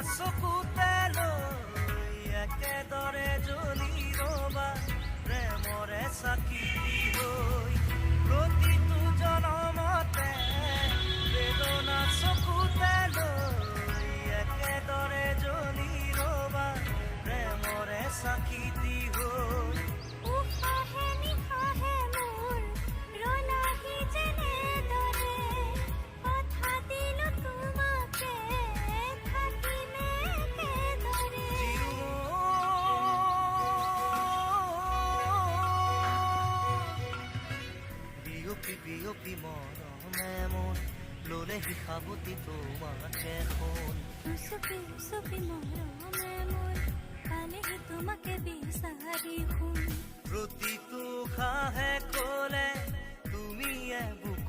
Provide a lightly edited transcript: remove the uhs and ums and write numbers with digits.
চকুতে লৈ একেদৰে জ্বলি ৰবা প্ৰেমৰে চাকি হৈ প্ৰতিটো জনমতে বেদনা চকুতে লৈ একেদৰে জ্বলি ৰবা প্ৰেমৰে চাকি হৈ উশাহে নিশাহে মোৰ ৰলাহি যেনেদৰে কথা দিলো তোমাকে থাকিমে একেদৰে বিয়পি বিয়পি মৰমে মোৰ ললেহি সাবতি তোমাকে শুন উচুপি উচুপি মৰমে মোৰ পালেহি তোমাকে বিচাৰি শুন প্ৰতিটো খাহে কলে তুমি বুক